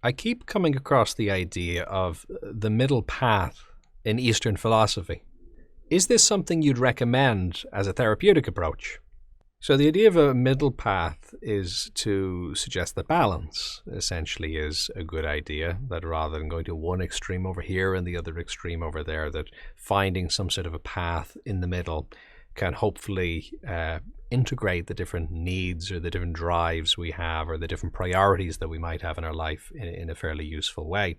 I keep coming across the idea of the middle path in Eastern philosophy. Is this something you'd recommend as a therapeutic approach? So the idea of a middle path is to suggest that balance essentially is a good idea, that rather than going to one extreme over here and the other extreme over there, that finding some sort of a path in the middle can hopefully integrate the different needs or the different drives we have or the different priorities that we might have in our life in a fairly useful way.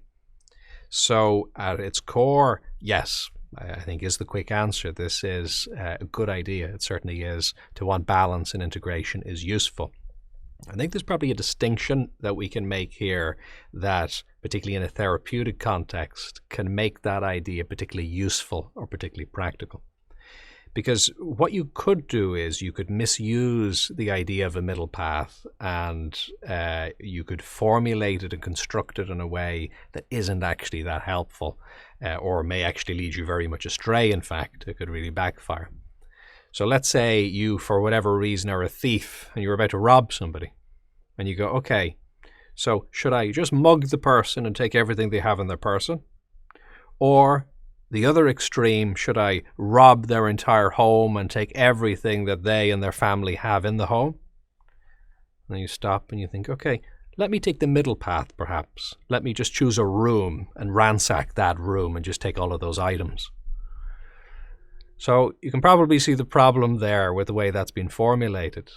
So at its core, yes, I think is the quick answer. This is a good idea. It certainly is. To want balance and integration is useful. I think there's probably a distinction that we can make here that, particularly in a therapeutic context, can make that idea particularly useful or particularly practical. Because what you could do is you could misuse the idea of a middle path and you could formulate it and construct it in a way that isn't actually that helpful or may actually lead you very much astray. In fact, it could really backfire. So let's say you, for whatever reason, are a thief and you're about to rob somebody. And you go, okay, so should I just mug the person and take everything they have in their person? Or the other extreme, should I rob their entire home and take everything that they and their family have in the home? And you stop and you think, okay, let me take the middle path perhaps. Let me just choose a room and ransack that room and just take all of those items. So you can probably see the problem there with the way that's been formulated.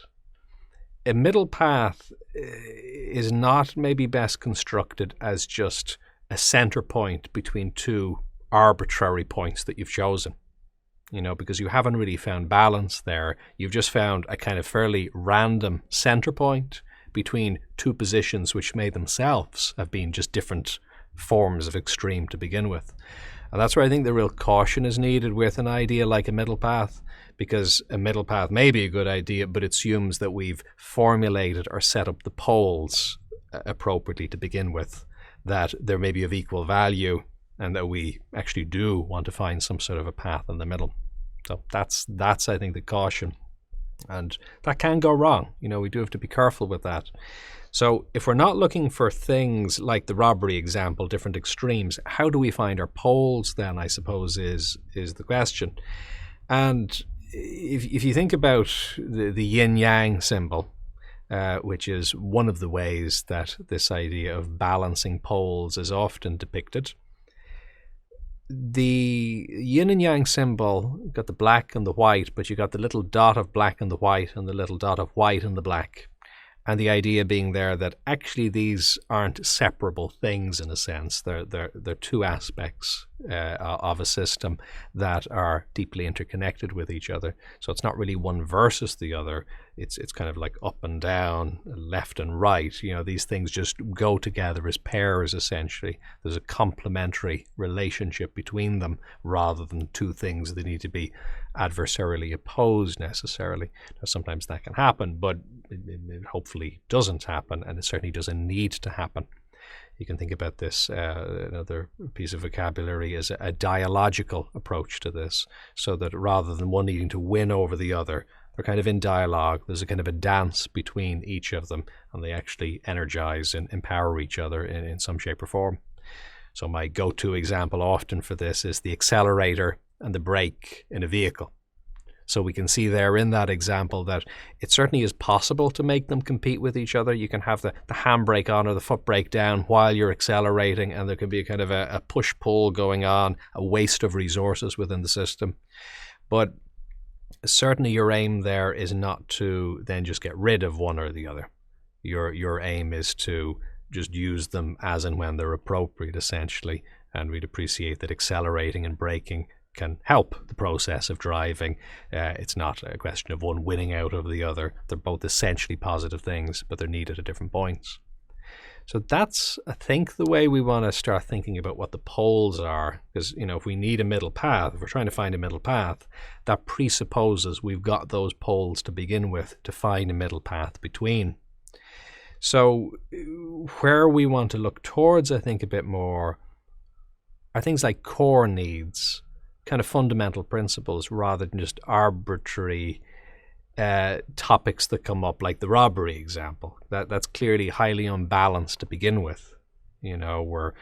A middle path is not maybe best constructed as just a center point between two arbitrary points that you've chosen, because you haven't really found balance there. You've just found a kind of fairly random center point between two positions which may themselves have been just different forms of extreme to begin with. And that's where I think the real caution is needed with an idea like a middle path, because a middle path may be a good idea, but it assumes that we've formulated or set up the poles appropriately to begin with, that there may be of equal value, and that we actually do want to find some sort of a path in the middle. So that's I think the caution. And that can go wrong. We do have to be careful with that. So if we're not looking for things like the robbery example, different extremes, how do we find our poles then, I suppose, is the question. And if you think about the yin-yang symbol, which is one of the ways that this idea of balancing poles is often depicted, the yin and yang symbol got the black and the white, but you got the little dot of black and the white and the little dot of white and the black. And the idea being there that actually these aren't separable things in a sense. They're two aspects of a system that are deeply interconnected with each other. So it's not really one versus the other. It's kind of like up and down, left and right. These things just go together as pairs essentially. There's a complementary relationship between them rather than two things that need to be adversarially opposed necessarily. Now, sometimes that can happen, but it hopefully doesn't happen, and it certainly doesn't need to happen. You can think about this, another piece of vocabulary is a dialogical approach to this, so that rather than one needing to win over the other, they're kind of in dialogue. There's a kind of a dance between each of them, and they actually energize and empower each other in some shape or form. So my go-to example often for this is the accelerator and the brake in a vehicle. So we can see there in that example that it certainly is possible to make them compete with each other. You can have the handbrake on or the foot brake down while you're accelerating, and there can be a kind of a push-pull going on, a waste of resources within the system. But certainly your aim there is not to then just get rid of one or the other. Your aim is to just use them as and when they're appropriate, essentially. And we'd appreciate that accelerating and braking can help the process of driving. It's not a question of one winning out over the other. They're both essentially positive things, but they're needed at different points. So that's, I think, the way we want to start thinking about what the poles are. Because, if we need a middle path, if we're trying to find a middle path, that presupposes we've got those poles to begin with to find a middle path between. So where we want to look towards, I think, a bit more are things like core needs, kind of fundamental principles, rather than just arbitrary topics that come up, like the robbery example. That's clearly highly unbalanced to begin with. where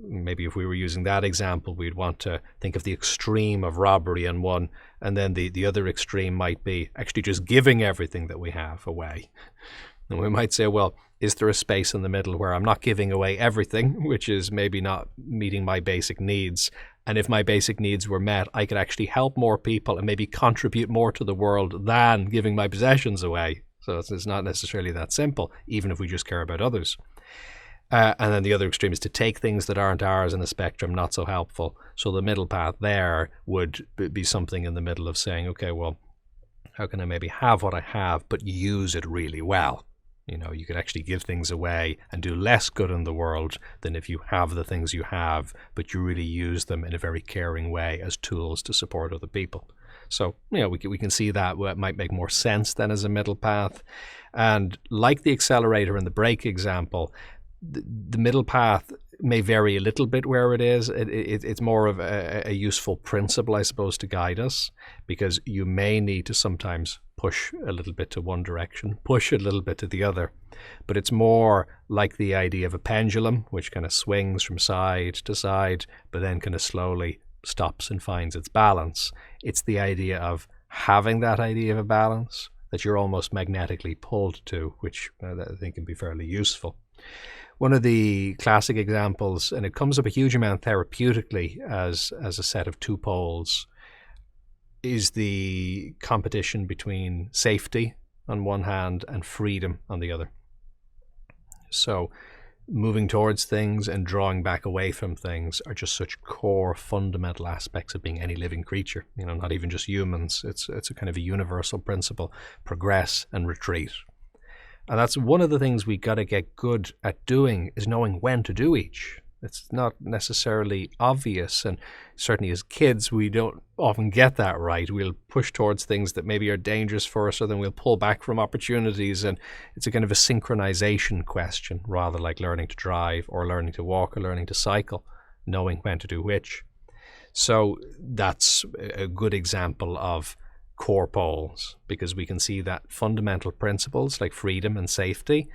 maybe if we were using that example, we'd want to think of the extreme of robbery on one, and then the other extreme might be actually just giving everything that we have away. And we might say, well, is there a space in the middle where I'm not giving away everything, which is maybe not meeting my basic needs? And if my basic needs were met, I could actually help more people and maybe contribute more to the world than giving my possessions away. So it's not necessarily that simple, even if we just care about others. And then the other extreme is to take things that aren't ours in a spectrum, not so helpful. So the middle path there would be something in the middle of saying, okay, well, how can I maybe have what I have, but use it really well? You could actually give things away and do less good in the world than if you have the things you have, but you really use them in a very caring way as tools to support other people. So, we can see that might make more sense than as a middle path. And like the accelerator and the brake example, the middle path may vary a little bit where it is. It's more of a useful principle, I suppose, to guide us, because you may need to sometimes push a little bit to one direction, push a little bit to the other. But it's more like the idea of a pendulum, which kind of swings from side to side, but then kind of slowly stops and finds its balance. It's the idea of having that idea of a balance that you're almost magnetically pulled to, which I think can be fairly useful. One of the classic examples, and it comes up a huge amount therapeutically as a set of two poles, is the competition between safety on one hand and freedom on the other. So moving towards things and drawing back away from things are just such core fundamental aspects of being any living creature, not even just humans. It's a kind of a universal principle: progress and retreat. And that's one of the things we got to get good at doing, is knowing when to do each. It's not necessarily obvious, and certainly as kids we don't often get that right. We'll push towards things that maybe are dangerous for us, or then we'll pull back from opportunities, and it's a kind of a synchronization question, rather like learning to drive or learning to walk or learning to cycle, knowing when to do which. So that's a good example of core poles, because we can see that fundamental principles like freedom and safety,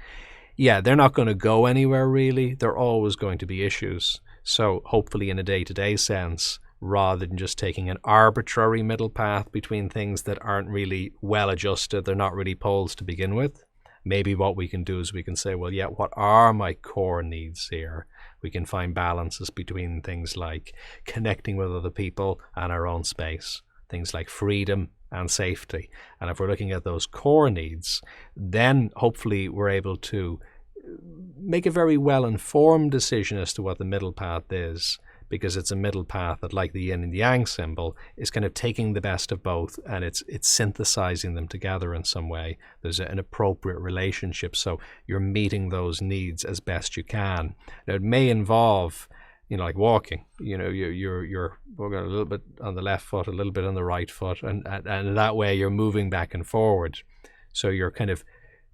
they're not going to go anywhere really. They're always going to be issues. So hopefully in a day-to-day sense, rather than just taking an arbitrary middle path between things that aren't really well adjusted, they're not really poles to begin with, maybe what we can do is we can say, well, what are my core needs here? We can find balances between things like connecting with other people and our own space, things like freedom and safety. And if we're looking at those core needs, then hopefully we're able to make a very well-informed decision as to what the middle path is, because it's a middle path that, like the yin and yang symbol, is kind of taking the best of both, and it's synthesizing them together in some way. There's an appropriate relationship, so you're meeting those needs as best you can. Now, it may involve like walking, you're walking a little bit on the left foot, a little bit on the right foot, and that way you're moving back and forward. So you're kind of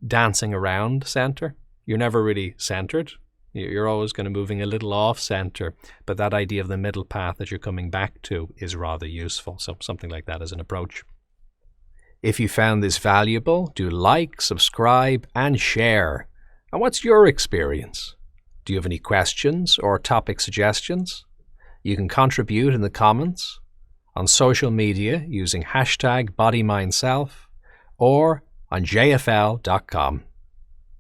dancing around center. You're never really centered. You're always kind of moving a little off center, but that idea of the middle path that you're coming back to is rather useful. So something like that as an approach. If you found this valuable, do like, subscribe, and share. And what's your experience? Do you have any questions or topic suggestions? You can contribute in the comments, on social media using #bodymindself, or on jfl.com.